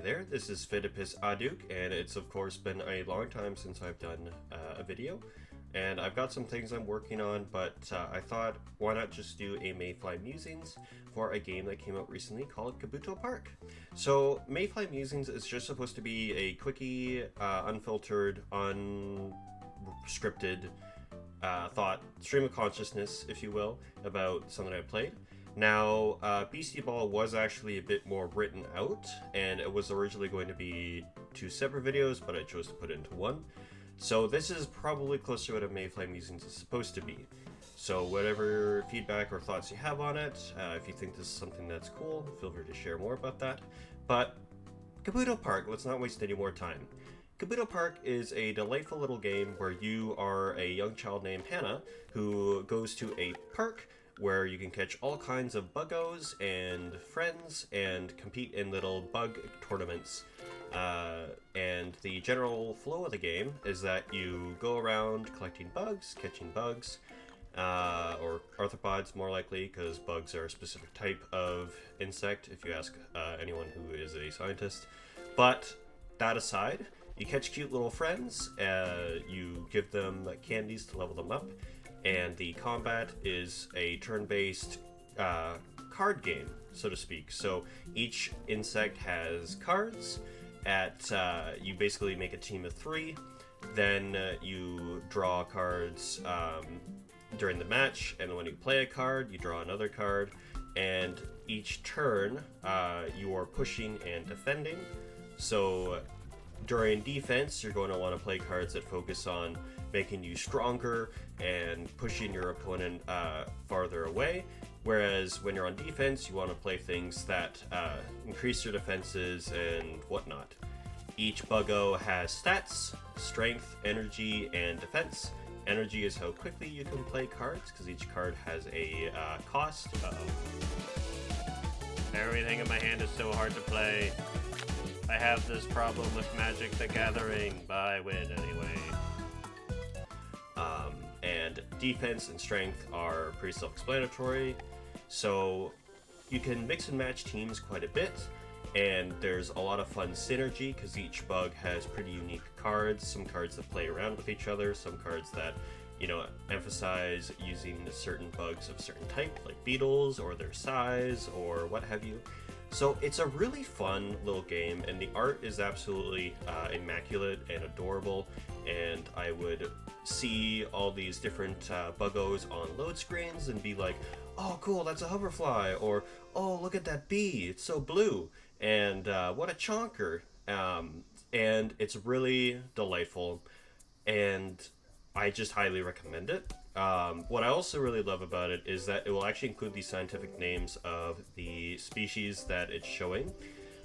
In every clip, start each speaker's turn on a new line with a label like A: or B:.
A: there, this is Fidipus Aduk, and it's of course been a long time since I've done a video, and I've got some things I'm working on, but I thought, why not just do a Mayfly Musings for a game that came out recently called Kabuto Park. So Mayfly Musings is just supposed to be a quickie, unfiltered, unscripted thought, stream of consciousness, if you will, about something I played. Now, Beastie Ball was actually a bit more written out, and it was originally going to be 2 separate videos, but I chose to put it into one. So this is probably closer to what a Mayfly Musings is supposed to be. So whatever feedback or thoughts you have on it, if you think this is something that's cool, feel free to share more about that. But Kabuto Park, let's not waste any more time. Kabuto Park is a delightful little game where you are a young child named Hannah who goes to a park where you can catch all kinds of buggos and friends and compete in little bug tournaments. And the general flow of the game is that you go around collecting bugs, catching bugs, or arthropods more likely, because bugs are a specific type of insect if you ask anyone who is a scientist. But that aside, you catch cute little friends, you give them candies to level them up, and the combat is a turn-based card game, so to speak. So each insect has cards. You basically make a team of 3. Then you draw cards during the match, and when you play a card, you draw another card. And each turn, you are pushing and defending. So during defense, you're going to want to play cards that focus on making you stronger and pushing your opponent farther away. Whereas when you're on defense, you want to play things that increase your defenses and whatnot. Each buggo has stats, strength, energy, and defense. Energy is how quickly you can play cards, because each card has a cost. Everything in my hand is so hard to play. I have this problem with Magic the Gathering, but I win anyway. And defense and strength are pretty self-explanatory, so you can mix and match teams quite a bit, and there's a lot of fun synergy because each bug has pretty unique cards, some cards that play around with each other, some cards that, you know, emphasize using certain bugs of certain type, like Beetles, or their size, or what have you. So it's a really fun little game, and the art is absolutely immaculate and adorable, and I would see all these different buggos on load screens and be like, oh cool, that's a hoverfly, or oh look at that bee, it's so blue, and what a chonker. And it's really delightful, and I just highly recommend it. What I also really love about it is that it will actually include the scientific names of the species that it's showing.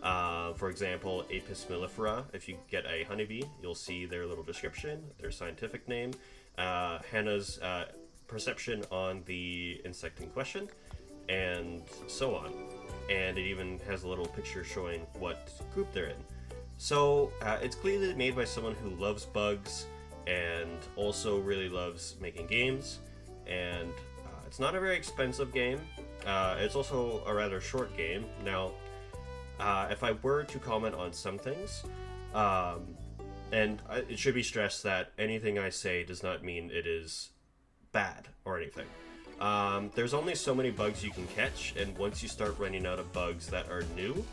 A: For example, Apis mellifera, if you get a honeybee, you'll see their little description, their scientific name, Hannah's perception on the insect in question, and so on. And it even has a little picture showing what group they're in. So it's clearly made by someone who loves bugs and also really loves making games, and it's not a very expensive game. It's also a rather short game. Now, if I were to comment on some things, it should be stressed that anything I say does not mean it is bad or anything. There's only so many bugs you can catch, and once you start running out of bugs that are new,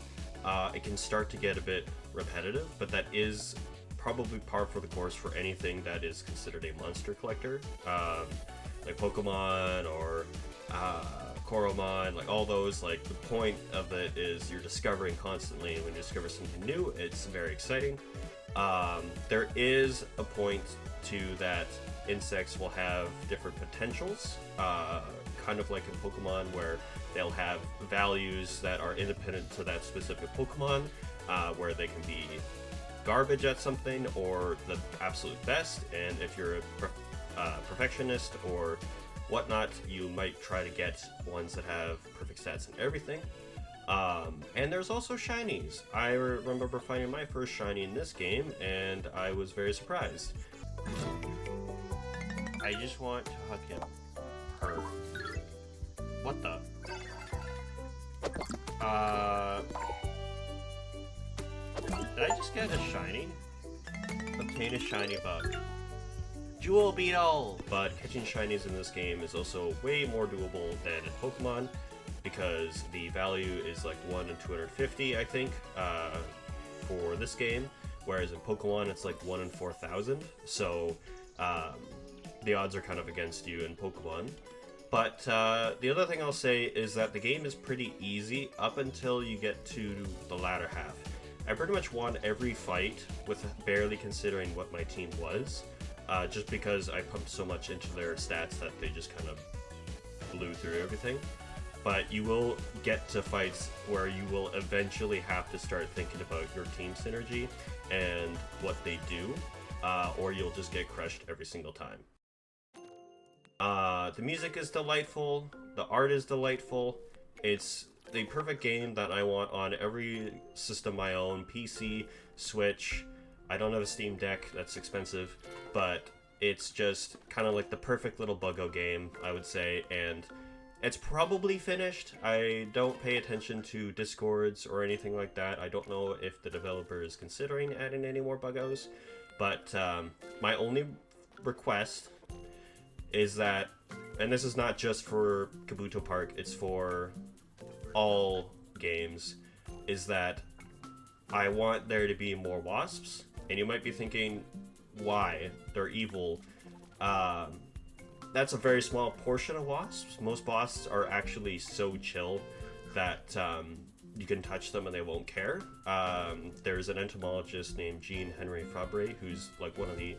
A: it can start to get a bit repetitive, but that is probably par for the course for anything that is considered a monster collector, like Pokemon or Koromon, like all those. Like, the point of it is you're discovering constantly, and when you discover something new, it's very exciting. There is a point to that insects will have different potentials, kind of like in Pokemon, where they'll have values that are independent to that specific Pokemon, where they can be garbage at something or the absolute best, and if you're a perfectionist or whatnot, you might try to get ones that have perfect stats and everything. And there's also shinies. I remember finding my first shiny in this game, and I was very surprised. I just want to hug him. Her. What the? Did I just get a shiny? Obtain a shiny bug. Jewel Beetle! But catching shinies in this game is also way more doable than in Pokemon, because the value is like 1 in 250, I think, for this game, whereas in Pokemon it's like 1 in 4,000, so the odds are kind of against you in Pokemon. But the other thing I'll say is that the game is pretty easy up until you get to the latter half. I pretty much won every fight with barely considering what my team was, just because I pumped so much into their stats that they just kind of blew through everything. But you will get to fights where you will eventually have to start thinking about your team synergy and what they do, or you'll just get crushed every single time. The music is delightful, the art is delightful, it's the perfect game that I want on every system I own, PC, Switch. I don't have a Steam Deck, that's expensive, but it's just kind of like the perfect little buggo game, I would say, and it's probably finished. I don't pay attention to Discords or anything like that. I don't know if the developer is considering adding any more buggos, but my only request is that, and this is not just for Kabuto Park, it's for all games, is that I want there to be more wasps. And you might be thinking, why? They're evil. That's a very small portion of wasps. Most wasps are actually so chill that you can touch them and they won't care. There's an entomologist named Jean Henry Fabre, who's like one of the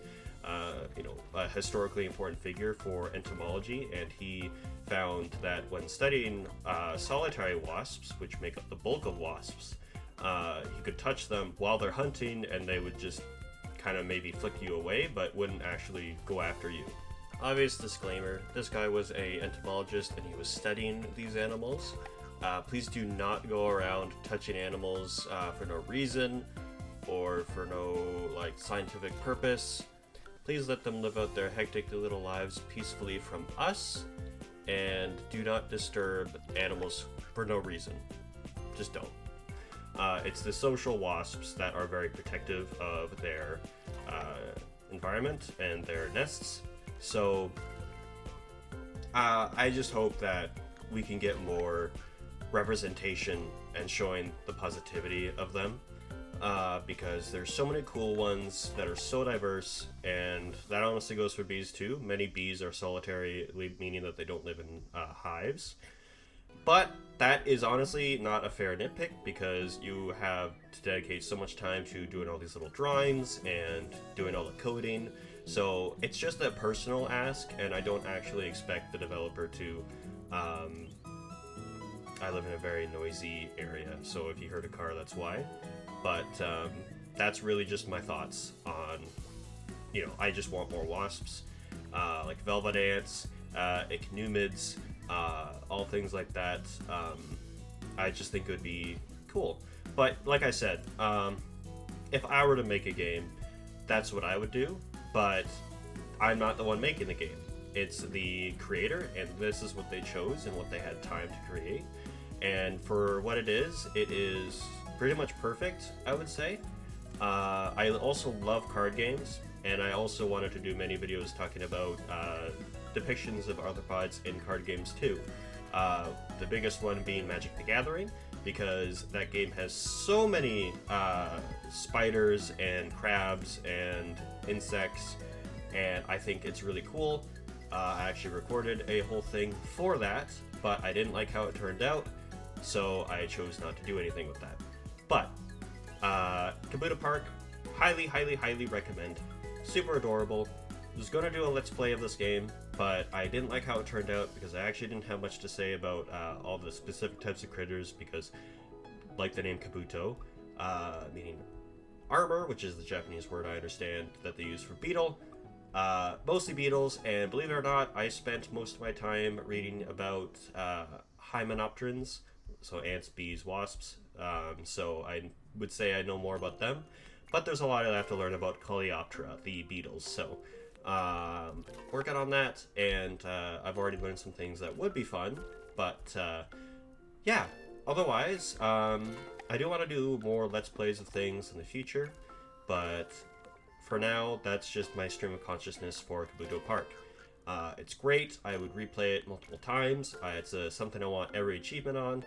A: a historically important figure for entomology, and he found that when studying solitary wasps, which make up the bulk of wasps, you could touch them while they're hunting and they would just kind of maybe flick you away, but wouldn't actually go after you. Obvious disclaimer, this guy was a entomologist and he was studying these animals. Please do not go around touching animals for no reason or for no like scientific purpose. Please let them live out their hectic little lives peacefully from us, and do not disturb animals for no reason. Just don't. It's the social wasps that are very protective of their environment and their nests. So I just hope that we can get more representation and showing the positivity of them, because there's so many cool ones that are so diverse, and that honestly goes for bees too. Many bees are solitary, meaning that they don't live in hives. But that is honestly not a fair nitpick, because you have to dedicate so much time to doing all these little drawings and doing all the coding. So it's just a personal ask, and I don't actually expect the developer to. I live in a very noisy area, so if you heard a car, that's why. But that's really just my thoughts on, I just want more wasps, like velvet ants, ichneumons, all things like that. I just think it would be cool. But like I said, if I were to make a game, that's what I would do. But I'm not the one making the game. It's the creator, and this is what they chose and what they had time to create. And for what it is pretty much perfect, I would say. I also love card games, and I also wanted to do many videos talking about depictions of arthropods in card games too. The biggest one being Magic the Gathering, because that game has so many spiders and crabs and insects, and I think it's really cool. I actually recorded a whole thing for that, but I didn't like how it turned out, so I chose not to do anything with that. But Kabuto Park, highly, highly, highly recommend. Super adorable. I was going to do a let's play of this game, but I didn't like how it turned out because I actually didn't have much to say about all the specific types of critters, because, like the name Kabuto, meaning armor, which is the Japanese word I understand that they use for beetle, mostly beetles, and believe it or not, I spent most of my time reading about hymenopterans, so ants, bees, wasps, so I would say I know more about them, but there's a lot I have to learn about Coleoptera, the beetles, so working on that, and I've already learned some things that would be fun, but yeah, otherwise, I'm I do want to do more Let's Plays of things in the future, but for now, that's just my stream of consciousness for Kabuto Park. It's great. I would replay it multiple times. It's something I want every achievement on.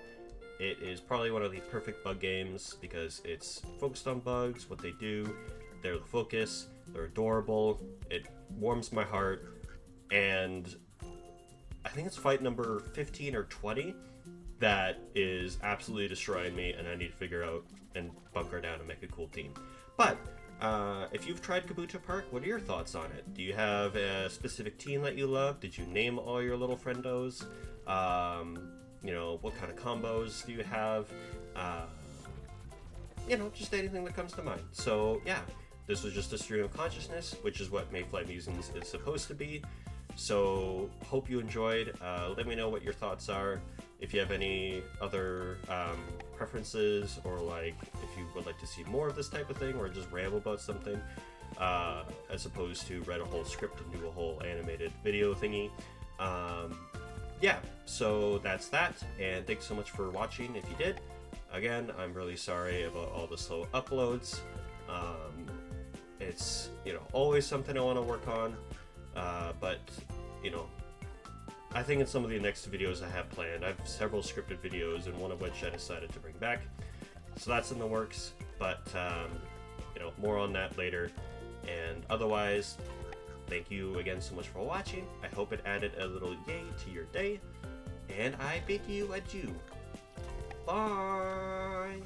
A: It is probably one of the perfect bug games because it's focused on bugs, what they do, they're the focus, they're adorable, it warms my heart, and I think it's fight number 15 or 20 that is absolutely destroying me, and I need to figure out and bunker down and make a cool team. But if you've tried Kabuto Park, what are your thoughts on it? Do you have a specific team that you love? Did you name all your little friendos? You know, what kind of combos do you have? You know, just anything that comes to mind. So yeah, this was just a stream of consciousness, which is what Mayfly Musings is supposed to be. So hope you enjoyed. Let me know what your thoughts are. If you have any other preferences, or like if you would like to see more of this type of thing, or just ramble about something, as opposed to read a whole script and do a whole animated video thingy. Yeah, so that's that, and thanks so much for watching if you did. Again, I'm really sorry about all the slow uploads. It's, you know, always something I want to work on, but, you know, I think in some of the next videos I have planned, I have several scripted videos, and one of which I decided to bring back, so that's in the works, but, you know, more on that later, and otherwise, thank you again so much for watching. I hope it added a little yay to your day, and I bid you adieu. Bye!